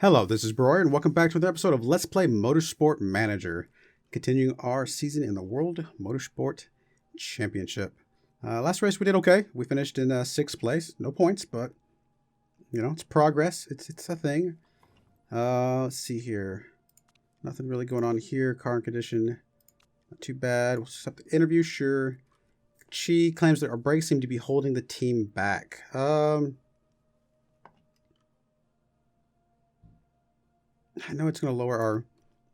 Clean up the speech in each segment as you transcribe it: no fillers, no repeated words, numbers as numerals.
Hello, this is Broyar, and welcome back to another episode of Let's Play Motorsport Manager, continuing our season in the World Motorsport Championship. Last race we did okay. We finished in 6th place. No points, but, you know, it's progress. It's a thing. Let's see here. Nothing really going on here. Car and condition, not too bad. We'll set the interview, sure. Chi claims that our brakes seem to be holding the team back. I know it's going to lower our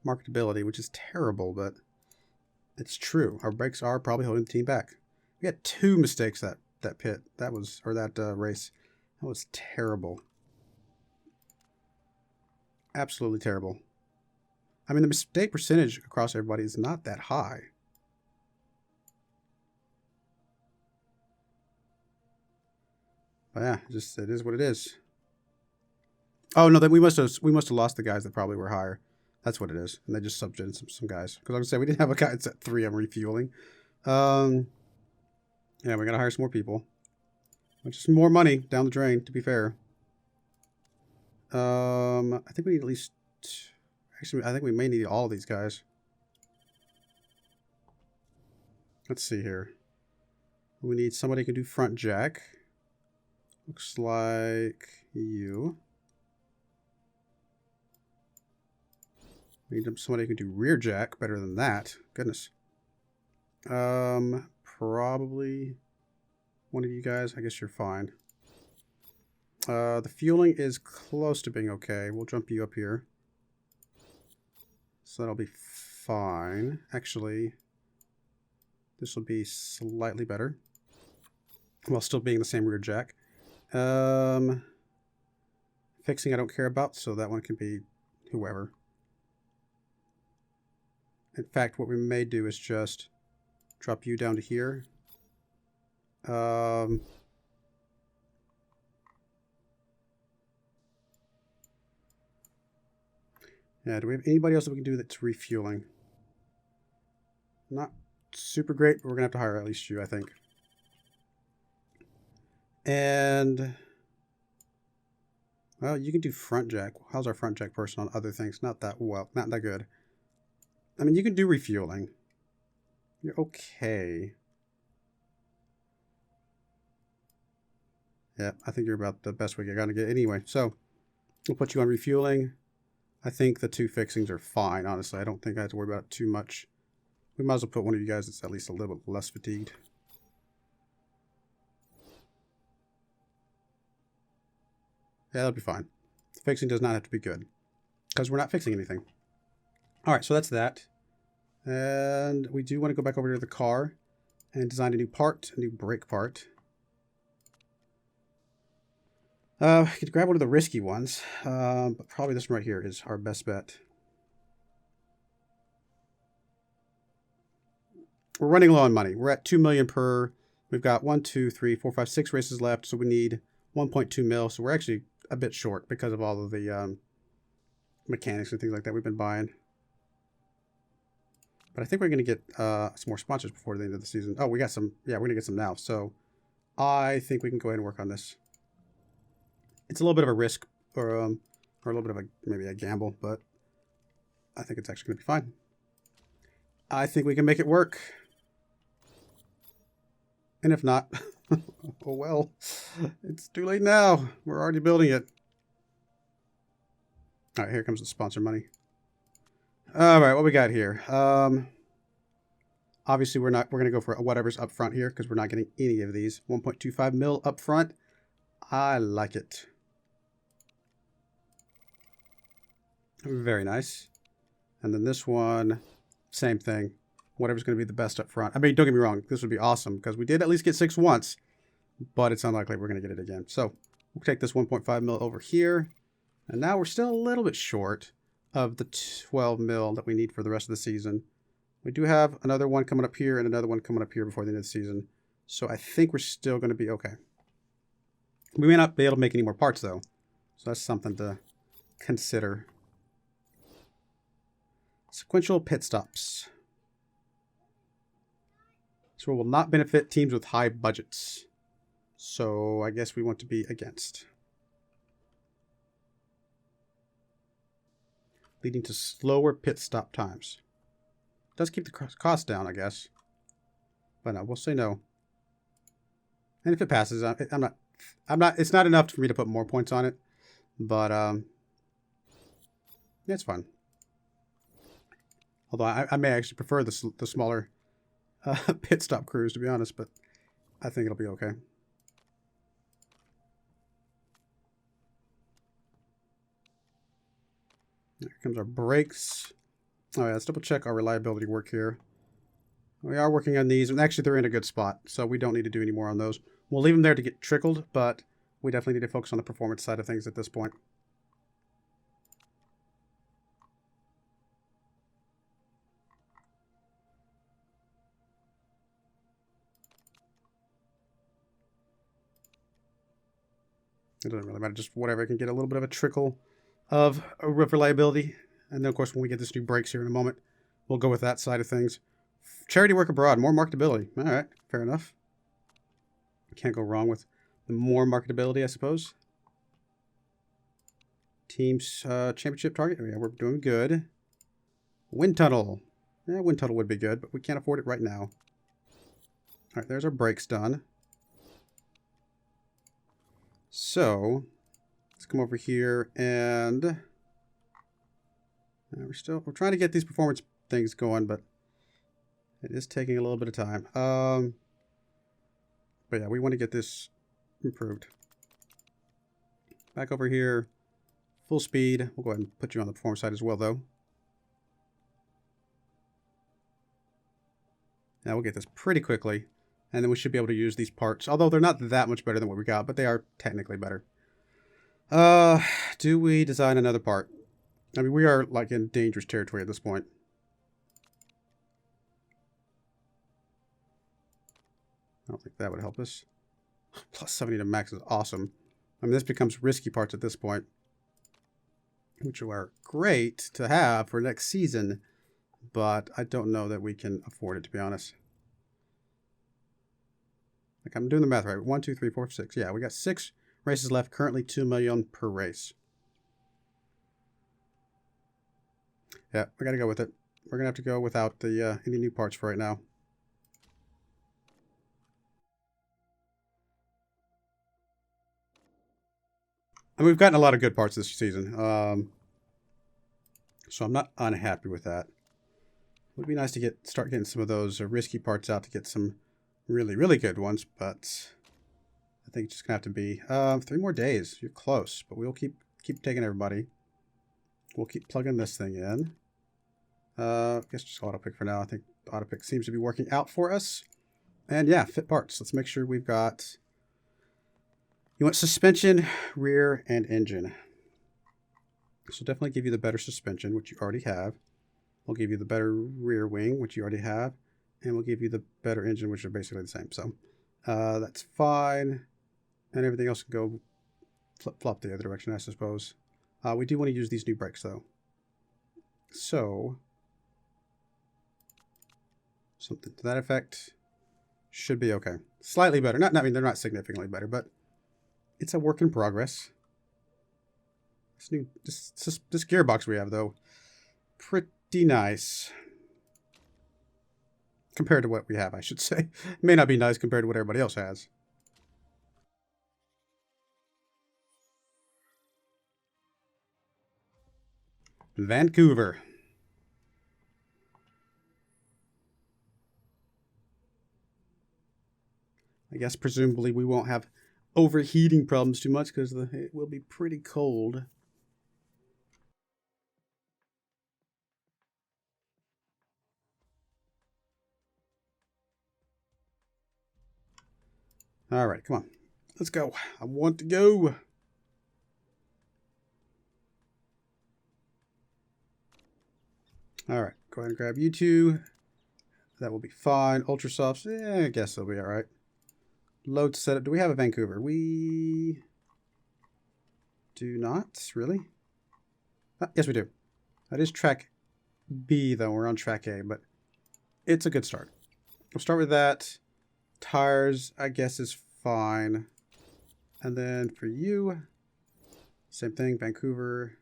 marketability, which is terrible, but it's true. Our brakes are probably holding the team back. We had 2 mistakes that race. That was terrible. Absolutely terrible. I mean, the mistake percentage across everybody is not that high. But yeah, it is what it is. Oh no, then we must have lost the guys that probably were higher. That's what it is, and they just subbed in some guys. Because like I said, we didn't have a guy that's at 3 on refueling. Yeah, we gotta hire some more people, which is more money down the drain. To be fair, I think we need at least. Actually, I think we may need all of these guys. Let's see here. We need somebody who can do front jack. Looks like you. We need somebody who can do rear jack better than that. Goodness. Probably one of you guys. I guess you're fine. The fueling is close to being okay. We'll jump you up here. So that'll be fine. Actually, this will be slightly better. While still being the same rear jack. Fixing I don't care about, so that one can be whoever. In fact, what we may do is just drop you down to here. Yeah, do we have anybody else that we can do that's refueling? Not super great, but we're going to have to hire at least you, I think. And, well, you can do front jack. How's our front jack person on other things? Not that well, not that good. I mean, you can do refueling. You're okay. Yeah, I think you're about the best we got to get anyway. So, we'll put you on refueling. I think the 2 fixings are fine, honestly. I don't think I have to worry about it too much. We might as well put one of you guys that's at least a little bit less fatigued. Yeah, that'll be fine. The fixing does not have to be good, because we're not fixing anything. All right, so that's that. And we do want to go back over to the car and design a new part, a new brake part. We could grab one of the risky ones, but probably this one right here is our best bet. We're running low on money. We're at 2 million per. We've got 1, 2, 3, 4, 5, 6 races left, so we need 1.2 mil. So we're actually a bit short because of all of the mechanics and things like that we've been buying. But I think we're going to get some more sponsors before the end of the season. Oh, we got some. Yeah, we're going to get some now. So I think we can go ahead and work on this. It's a little bit of a risk or a little bit of maybe a gamble, but I think it's actually going to be fine. I think we can make it work. And if not, oh well, it's too late now. We're already building it. All right, here comes the sponsor money. All right, what we got here? Obviously, we're going to go for whatever's up front here because we're not getting any of these. 1.25 mil up front. I like it. Very nice. And then this one, same thing. Whatever's going to be the best up front. I mean, don't get me wrong. This would be awesome because we did at least get 6 once, but it's unlikely we're going to get it again. So we'll take this 1.5 mil over here. And now we're still a little bit short of the 12 mil that we need for the rest of the season. We do have another one coming up here and another one coming up here before the end of the season. So I think we're still going to be okay. We may not be able to make any more parts though. So that's something to consider. Sequential pit stops. This will not benefit teams with high budgets. So I guess we want to be against. leading to slower pit stop times. Does keep the cost down, I guess. But no, we'll say no. And if it passes, it's not enough for me to put more points on it. But, yeah, it's fun. Although I may actually prefer the smaller pit stop crews, to be honest, but I think it'll be okay. Here comes our brakes. Oh yeah, let's double check our reliability work here. We are working on these, and actually they're in a good spot, so we don't need to do any more on those. We'll leave them there to get trickled, but we definitely need to focus on the performance side of things at this point. It doesn't really matter, just whatever. I can get a little bit of a trickle of reliability. And then, of course, when we get this new brakes here in a moment, we'll go with that side of things. Charity work abroad, more marketability. All right, fair enough. Can't go wrong with the more marketability, I suppose. Teams championship target. Oh, yeah, we're doing good. Wind tunnel. Yeah, wind tunnel would be good, but we can't afford it right now. All right, there's our brakes done. So let's come over here and we're trying to get these performance things going, but it is taking a little bit of time. But yeah, we want to get this improved. Back over here, full speed. We'll go ahead and put you on the performance side as well, though. Now we'll get this pretty quickly, and then we should be able to use these parts. Although they're not that much better than what we got, but they are technically better. Do we design another part? I mean, we are like in dangerous territory at this point. I don't think that would help us. Plus 70 to max is awesome. I mean, this becomes risky parts at this point, which are great to have for next season, but I don't know that we can afford it, to be honest. Like, I'm doing the math right. 1, 2, 3, 4, 6. Yeah, we got 6 races left. Currently 2 million per race. Yeah, we got to go with it. We're going to have to go without the any new parts for right now. And we've gotten a lot of good parts this season. So I'm not unhappy with that. It would be nice to start getting some of those risky parts out to get some really, really good ones. But I think it's just going to have to be 3 more days. You're close, but we'll keep taking everybody. We'll keep plugging this thing in. I guess just auto pick for now. I think auto pick seems to be working out for us. And yeah, fit parts. Let's make sure we've got... You want suspension, rear, and engine. This will definitely give you the better suspension, which you already have. We'll give you the better rear wing, which you already have. And we'll give you the better engine, which are basically the same. So that's fine. And everything else can go flip-flop the other direction, I suppose. We do want to use these new brakes, though. So... something to that effect should be okay. Slightly better. I mean, they're not significantly better, but it's a work in progress. This gearbox we have, though, pretty nice. Compared to what we have, I should say. It may not be nice compared to what everybody else has. Vancouver. I guess presumably we won't have overheating problems too much because it will be pretty cold. All right, come on. Let's go. I want to go. All right, go ahead and grab you two. That will be fine. Ultra softs, I guess they'll be all right. Load setup. Do we have a Vancouver? We do not, really. Yes, we do. That is track B, though. We're on track A, but it's a good start. We'll start with that. Tires, I guess, is fine. And then for you, same thing, Vancouver.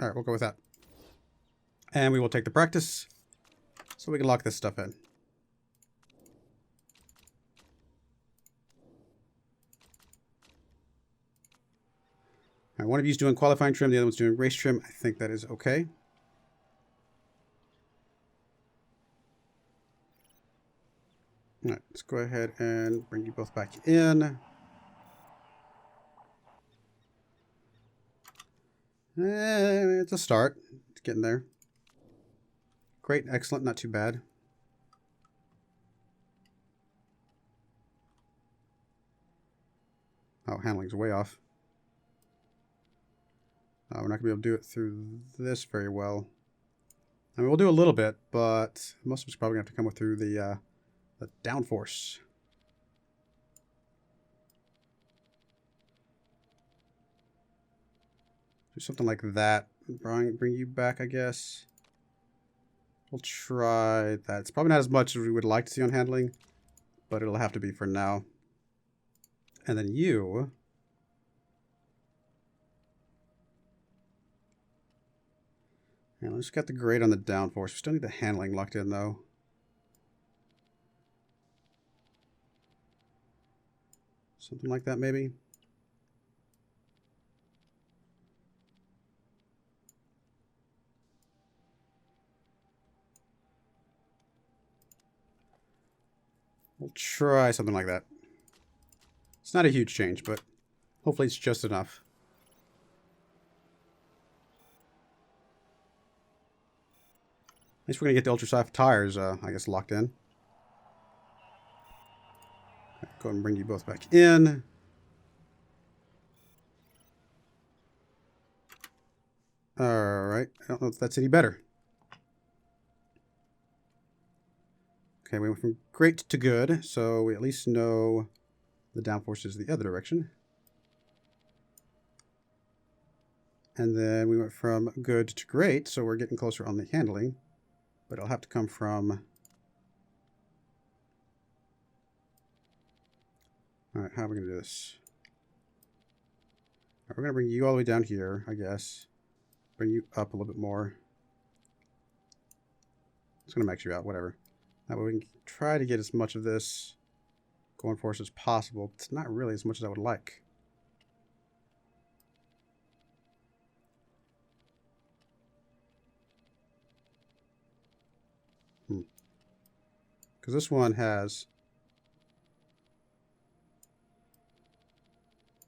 All right, we'll go with that. And we will take the practice so we can lock this stuff in. All right, one of you is doing qualifying trim, the other one's doing race trim. I think that is okay. All right, let's go ahead and bring you both back in. It's a start. It's getting there. Great, excellent, not too bad. Oh, handling's way off. We're not going to be able to do it through this very well. I mean, we'll do a little bit, but most of it's probably going to have to come through the downforce. Do something like that. Bring you back, I guess. We'll try that. It's probably not as much as we would like to see on handling, but it'll have to be for now. And then you... Yeah, let's get the grade on the downforce. We still need the handling locked in, though. Something like that, maybe. We'll try something like that. It's not a huge change, but hopefully it's just enough. At least we're going to get the ultra soft tires, I guess, locked in. Right, go ahead and bring you both back in. Alright, I don't know if that's any better. Okay, we went from great to good, so we at least know the downforce is the other direction. And then we went from good to great, so we're getting closer on the handling. But it'll have to come from... Alright, how are we going to do this? Right, we're going to bring you all the way down here, I guess. Bring you up a little bit more. It's going to max you out, whatever. That way we can try to get as much of this going for us as possible. It's not really as much as I would like. Because this one has...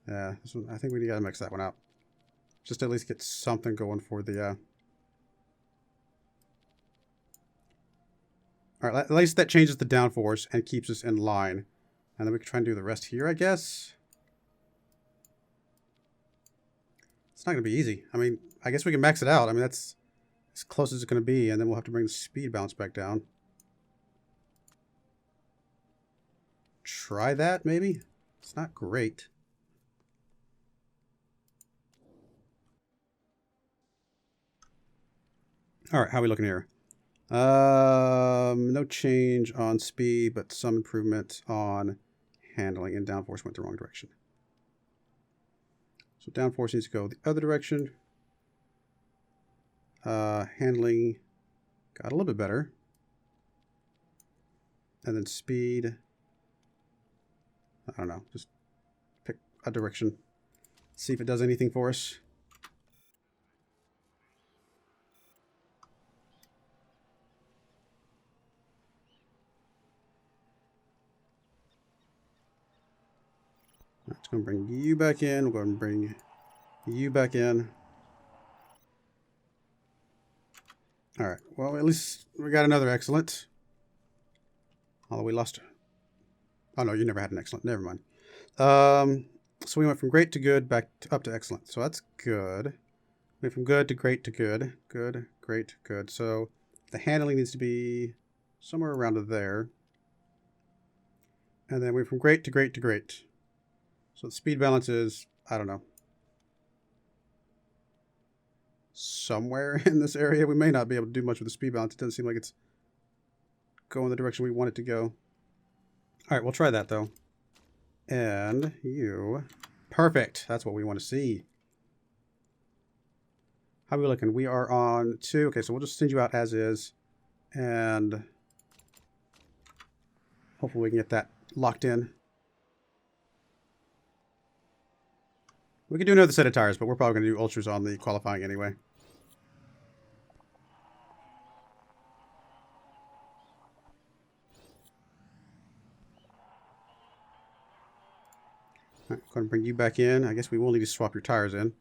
Yeah, this one, I think we gotta mix that one out. Just to at least get something going for the... Alright, at least that changes the downforce and keeps us in line. And then we can try and do the rest here, I guess. It's not going to be easy. I mean, I guess we can max it out. I mean, that's as close as it's going to be. And then we'll have to bring the speed balance back down. Try that, maybe? It's not great. Alright, how are we looking here? No change on speed, but some improvement on handling, and downforce went the wrong direction. So downforce needs to go the other direction. Handling got a little bit better. And then speed, I don't know, just pick a direction. See if it does anything for us. It's going to bring you back in. We'll go ahead and bring you back in. Alright, well, at least we got another excellent. Although we lost... Oh, no, you never had an excellent. Never mind. So we went from great to good back to, up to excellent. So that's good. We went from good to great to good. Good, great, good. So the handling needs to be somewhere around there. And then we went from great to great to great. So the speed balance is, I don't know, somewhere in this area. We may not be able to do much with the speed balance. It doesn't seem like it's going the direction we want it to go. All right, we'll try that, though. And you... Perfect. That's what we want to see. How are we looking? We are on 2. Okay, so we'll just send you out as is. And hopefully we can get that locked in. We could do another set of tires, but we're probably going to do ultras on the qualifying anyway. All right, going to bring you back in. I guess we will need to swap your tires in.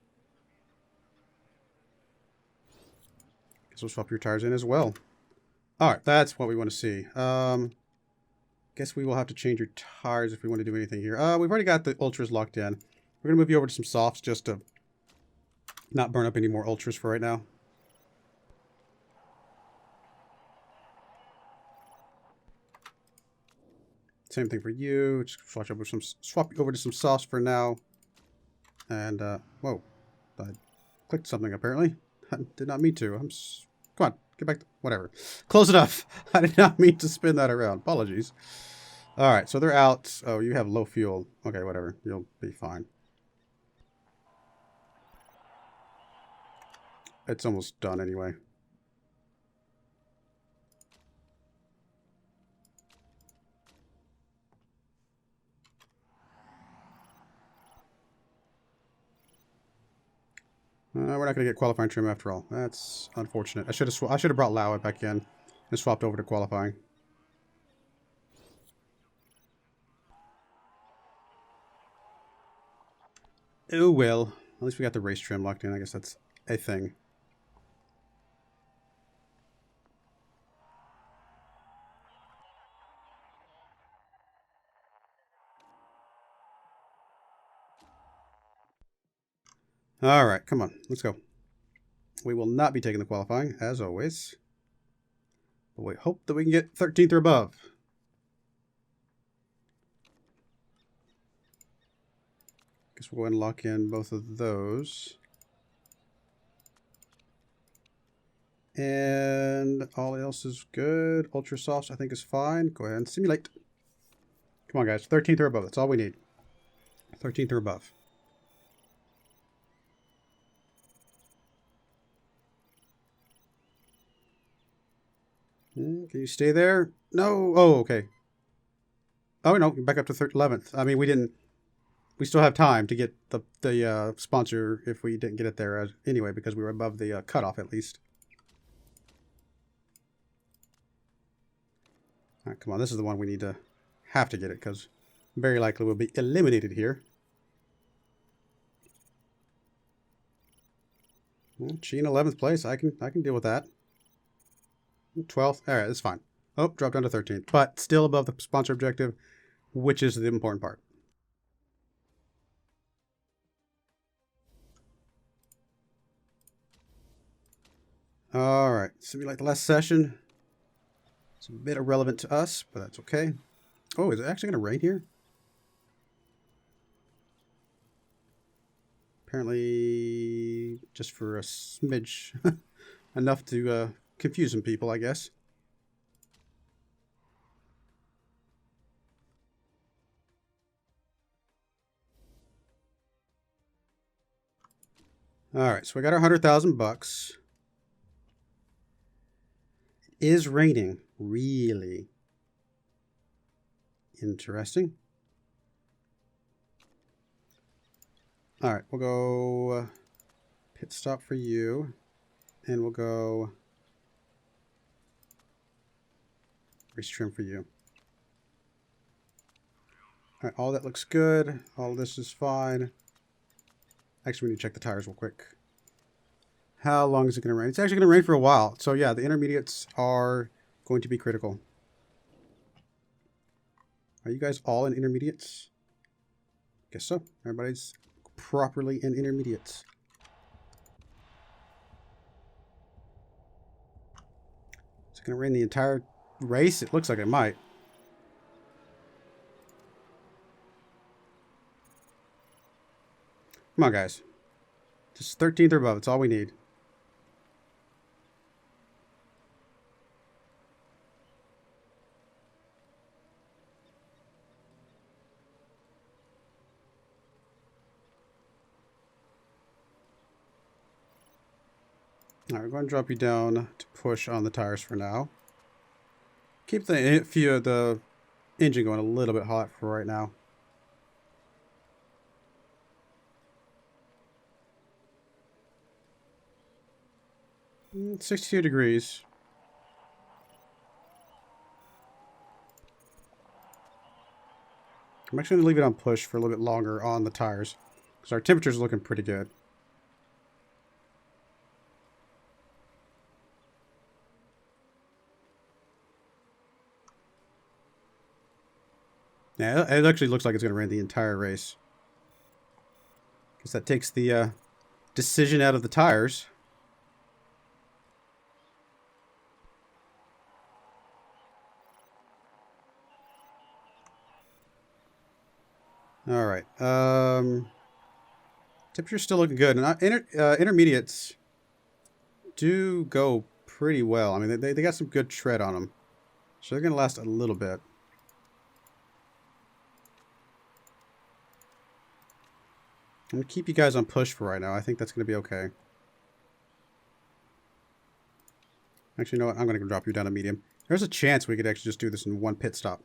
Guess we'll swap your tires in as well. All right, that's what we want to see. Guess we will have to change your tires if we want to do anything here. We've already got the ultras locked in. We're going to move you over to some softs just to not burn up any more ultras for right now. Same thing for you. Just swap over to some softs for now. And whoa, I clicked something apparently. I did not mean to. Come on, get back to whatever. Close enough. I did not mean to spin that around. Apologies. All right, so they're out. Oh, you have low fuel. Okay, whatever. You'll be fine. It's almost done anyway. We're not going to get qualifying trim after all. That's unfortunate. I should have brought Lauer back in and swapped over to qualifying. Oh well. At least we got the race trim locked in. I guess that's a thing. All right, come on. Let's go. We will not be taking the qualifying, as always. But we hope that we can get 13th or above. Guess we'll go ahead and lock in both of those. And all else is good. Ultra softs, I think, is fine. Go ahead and simulate. Come on, guys. 13th or above. That's all we need. 13th or above. Can you stay there? No. Oh, okay. Oh, no. Back up to 11th. I mean, we still have time to get the sponsor if we didn't get it there anyway, because we were above the cutoff at least. All right, come on. This is the one we need to have to get it, because very likely we'll be eliminated here. Well, Sheen 11th place. I can deal with that. 12th. All right, that's fine. Oh, dropped down to 13th, but still above the sponsor objective, which is the important part. All right, simulate the last session. It's a bit irrelevant to us, but that's okay. Oh, is it actually going to rain here? Apparently, just for a smidge. Enough to confuse some people, I guess. All right, so we got our 100,000 bucks. It is raining. Really interesting. All right, we'll go pit stop for you, and we'll go race trim for you. All right, all that looks good. All this is fine. Actually, we need to check the tires real quick. How long is it going to rain? It's actually going to rain for a while. So yeah, the intermediates are going to be critical. Are you guys all in intermediates? Guess so. Everybody's properly in intermediates. Is it going to rain the entire race? It looks like it might. Come on, guys. Just 13th or above. It's all we need. Alright, we're going to drop you down to push on the tires for now. Keep the engine going a little bit hot for right now. Mm, 62 degrees. I'm actually going to leave it on push for a little bit longer on the tires, because our temperature's looking pretty good. Yeah, it actually looks like it's going to rain the entire race. Because that takes the decision out of the tires. All right. Temperature's still looking good. And intermediates do go pretty well. I mean, they got some good tread on them. So they're going to last a little bit. I'm going to keep you guys on push for right now. I think that's going to be okay. Actually, you know what? I'm going to drop you down to medium. There's a chance we could actually just do this in one pit stop,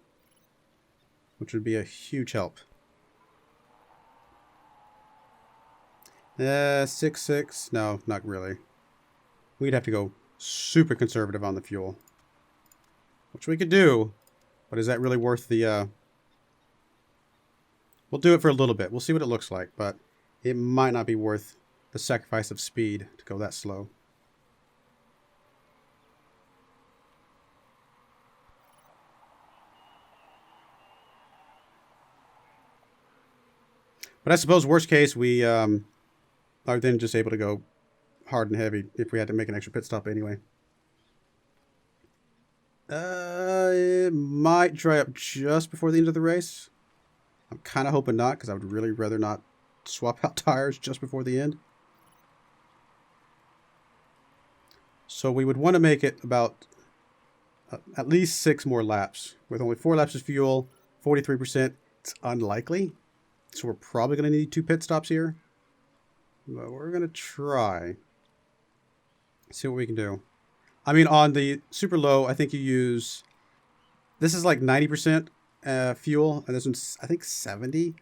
which would be a huge help. 6.6. No, not really. We'd have to go super conservative on the fuel, which we could do, but is that really worth the... We'll do it for a little bit. We'll see what it looks like, but it might not be worth the sacrifice of speed to go that slow. But I suppose worst case, we are then just able to go hard and heavy if we had to make an extra pit stop anyway. It might dry up just before the end of the race. I'm kind of hoping not, because I would really rather not swap out tires just before the end. So we would want to make it about at least 6 more laps. With only 4 laps of fuel, 43%, it's unlikely. So we're probably going to need 2 pit stops here. But we're going to try. See what we can do. I mean, on the super low, I think you use... This is like 90% fuel, and this one's, I think, 70.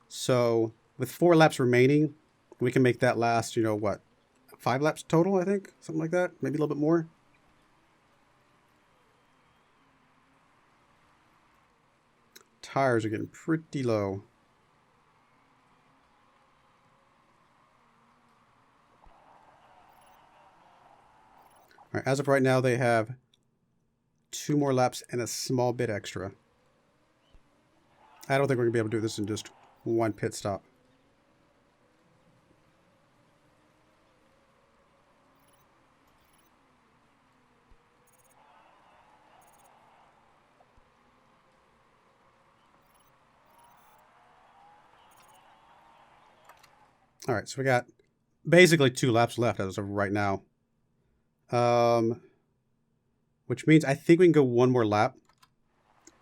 So with 4 laps remaining, we can make that last, you know, what? 5 laps total, I think? Something like that. Maybe a little bit more. Tires are getting pretty low. All right, as of right now, they have 2 more laps and a small bit extra. I don't think we're going to be able to do this in just 1 pit stop. All right, so we got basically 2 laps left as of right now. Which means I think we can go 1 more lap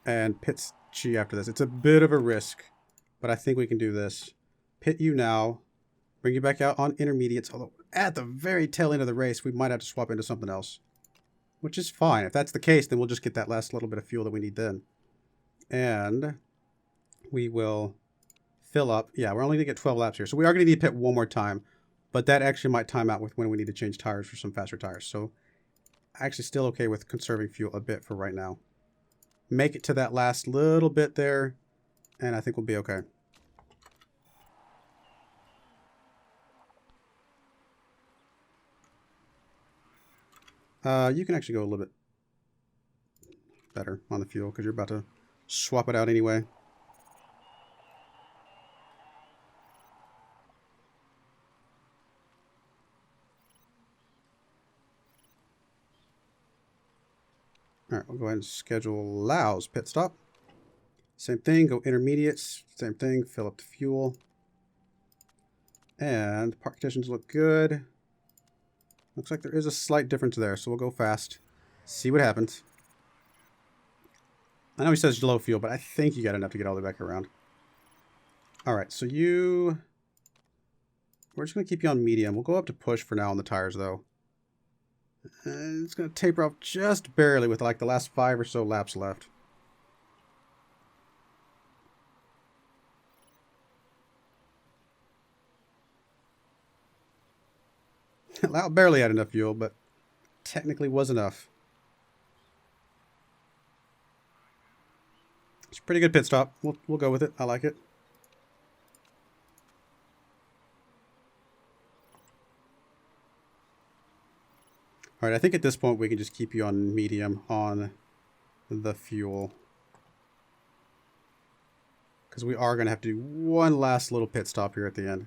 and pit Chi after this. It's a bit of a risk, but I think we can do this. Pit you now, bring you back out on intermediates, although at the very tail end of the race, we might have to swap into something else, which is fine. If that's the case, then we'll just get that last little bit of fuel that we need then. And we will fill up. Yeah, we're only going to get 12 laps here, so we are going to need to pit 1 more time, but that actually might time out with when we need to change tires for some faster tires. So actually still okay with conserving fuel a bit for right now. Make it to that last little bit there, and I think we'll be okay. You can actually go a little bit better on the fuel because you're about to swap it out anyway. All right, we'll go ahead and schedule Lao's pit stop. Same thing, go intermediates. Same thing, fill up the fuel. And park conditions look good. Looks like there is a slight difference there, so we'll go fast. See what happens. I know he says low fuel, but I think you got enough to get all the way back around. All right, so we're just going to keep you on medium. We'll go up to push for now on the tires, though. And it's going to taper off just barely with like the last 5 or so laps left. Lau barely had enough fuel, but technically was enough. It's a pretty good pit stop. We'll go with it. I like it. All right, I think at this point we can just keep you on medium on the fuel. Because we are going to have to do one last little pit stop here at the end.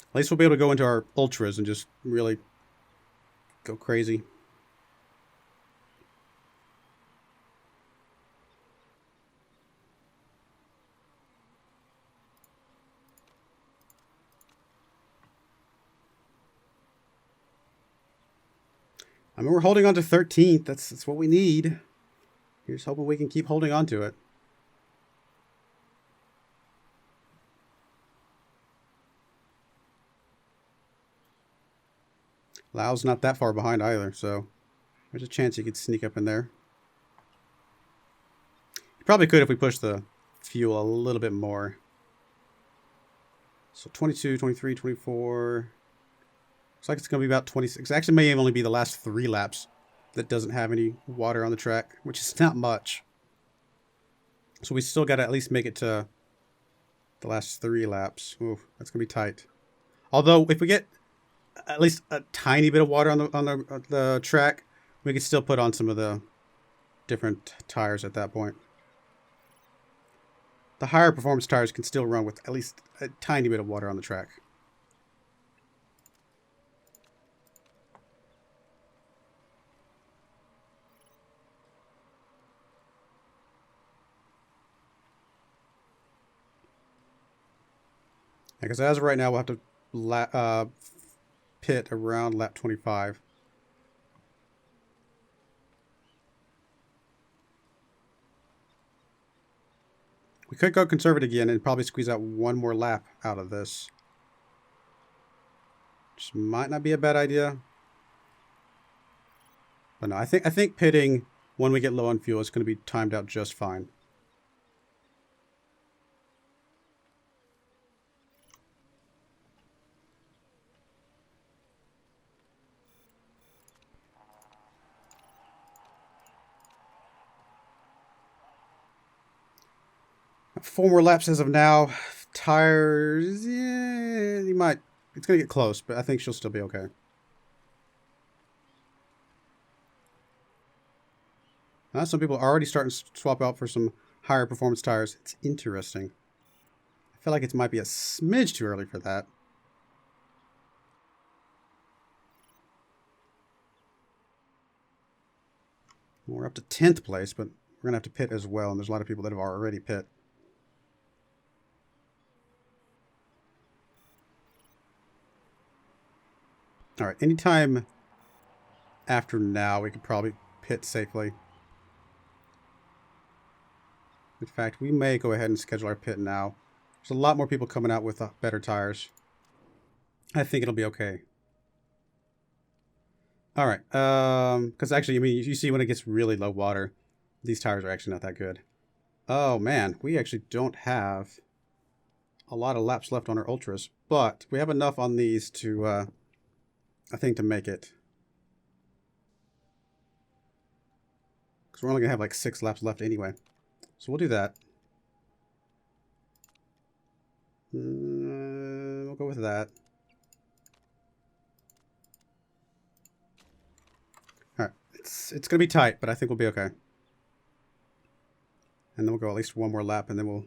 At least we'll be able to go into our ultras and just really go crazy. I mean, we're holding on to 13th. That's what we need. Here's hoping we can keep holding on to it. Lau's not that far behind either, so there's a chance he could sneak up in there. He probably could if we push the fuel a little bit more. So 22, 23, 24. Looks like it's going to be about 26. Actually, may only be the last 3 laps that doesn't have any water on the track, which is not much. So we still got to at least make it to the last 3 laps. Ooh, that's going to be tight. Although, if we get at least a tiny bit of water on the track, we could still put on some of the different tires at that point. The higher performance tires can still run with at least a tiny bit of water on the track. Because as of right now, we'll have to pit around lap 25. We could go conservative again and probably squeeze out one more lap out of this. Which might not be a bad idea. But no, I think pitting when we get low on fuel is going to be timed out just fine. Four more laps as of now. Tires, yeah, you might. It's going to get close, but I think she'll still be okay. Some people are already starting to swap out for some higher performance tires. It's interesting. I feel like it might be a smidge too early for that. We're up to 10th place, but we're going to have to pit as well, and there's a lot of people that have already pit. All right, anytime after now, we could probably pit safely. In fact, we may go ahead and schedule our pit now. There's a lot more people coming out with better tires. I think it'll be okay. All right, because actually, I mean, you see when it gets really low water, these tires are actually not that good. Oh man, we actually don't have a lot of laps left on our ultras, but we have enough on these to, I think, to make it. Because we're only gonna have like 6 laps left anyway, so we'll do that. We'll go with that. All right, it's gonna be tight, but I think we'll be okay. And then we'll go at least one more lap, and then we'll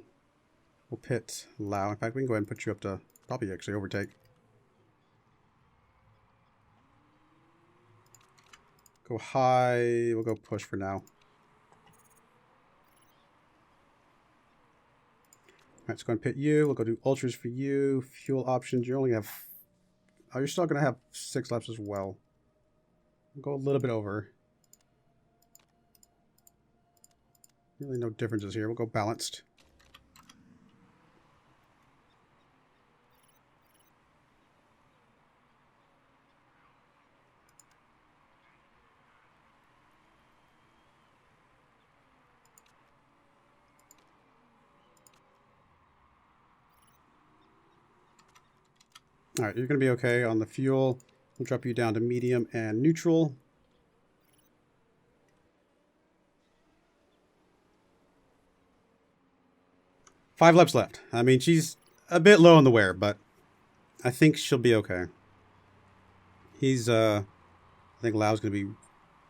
pit Lau. In fact, we can go ahead and put you up to probably actually overtake. Go high. We'll go push for now. All right, let's go and pit you. We'll go do ultras for you. Fuel options. You're only going to have Oh, you're still going to have 6 laps as well. We'll go a little bit over. Really no differences here. We'll go balanced. All right, you're going to be okay on the fuel. We'll drop you down to medium and neutral. Five laps left. I mean, she's a bit low on the wear, but I think she'll be okay. I think Lau's going to be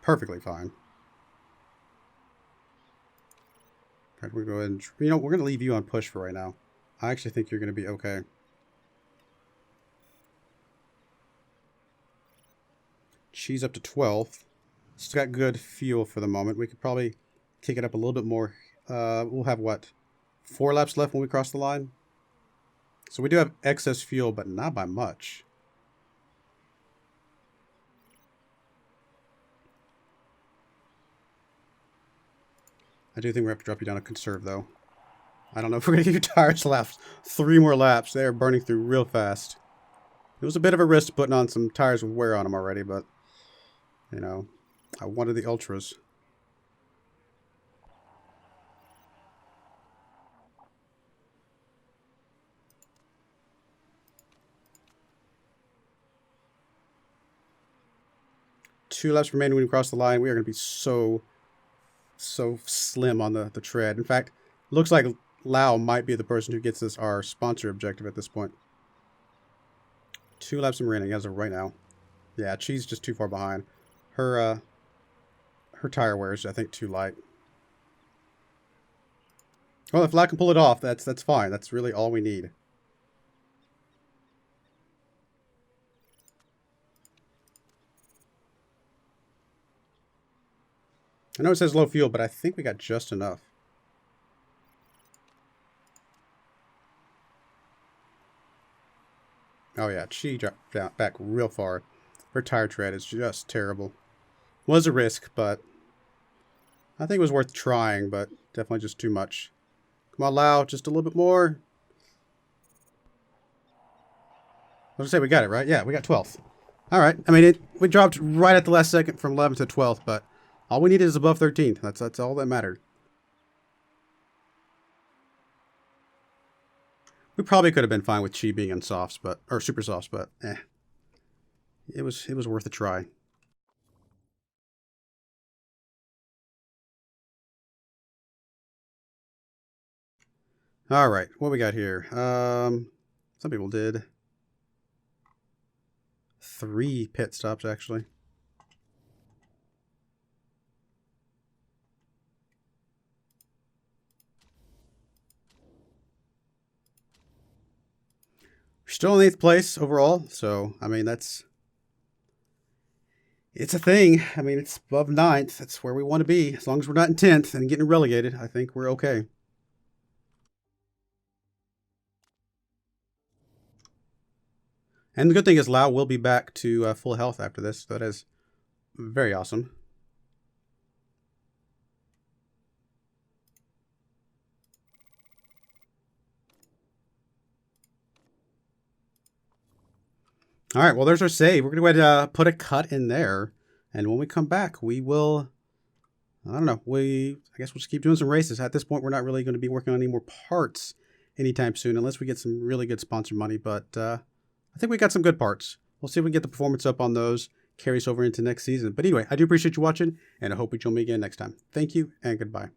perfectly fine. All right, we're going to go ahead and, we're going to leave you on push for right now. I actually think you're going to be okay. She's up to 12th. Still got good fuel for the moment. We could probably kick it up a little bit more. We'll have what? 4 laps left when we cross the line? So we do have excess fuel, but not by much. I do think we have to drop you down to conserve, though. I don't know if we're going to give you tires left. 3 more laps. They are burning through real fast. It was a bit of a risk putting on some tires with wear on them already, but, you know, I wanted the ultras. Two laps remaining when we cross the line. We are going to be so slim on the tread. In fact, looks like Lau might be the person who gets us our sponsor objective at this point. 2 laps remaining as of right now. Yeah, she's just too far behind. Her tire wear is, I think, too light. Well, if Lau can pull it off, that's fine. That's really all we need. I know it says low fuel, but I think we got just enough. Oh yeah, she dropped back real far. Her tire tread is just terrible. Was a risk, but I think it was worth trying, but definitely just too much. Come on, Lau, just a little bit more. I was gonna say we got it, right? Yeah, we got 12th. All right. I mean, we dropped right at the last second from 11th to 12th, but all we needed is above 13th. That's all that mattered. We probably could have been fine with Chi being in softs, or super softs, but it was worth a try. All right, what we got here? Some people did 3 pit stops actually. We're still in 8th place overall, so I mean it's a thing. I mean, it's above 9th. That's where we want to be. As long as we're not in 10th and getting relegated, I think we're okay. And the good thing is Lau will be back to full health after this. So that is very awesome. All right, well, there's our save. We're going to go ahead and put a cut in there. And when we come back, we will, I don't know, I guess we'll just keep doing some races. At this point, we're not really going to be working on any more parts anytime soon, unless we get some really good sponsor money. But I think we got some good parts. We'll see if we can get the performance up on those, carry us over into next season. But anyway, I do appreciate you watching, and I hope you join me again next time. Thank you, and goodbye.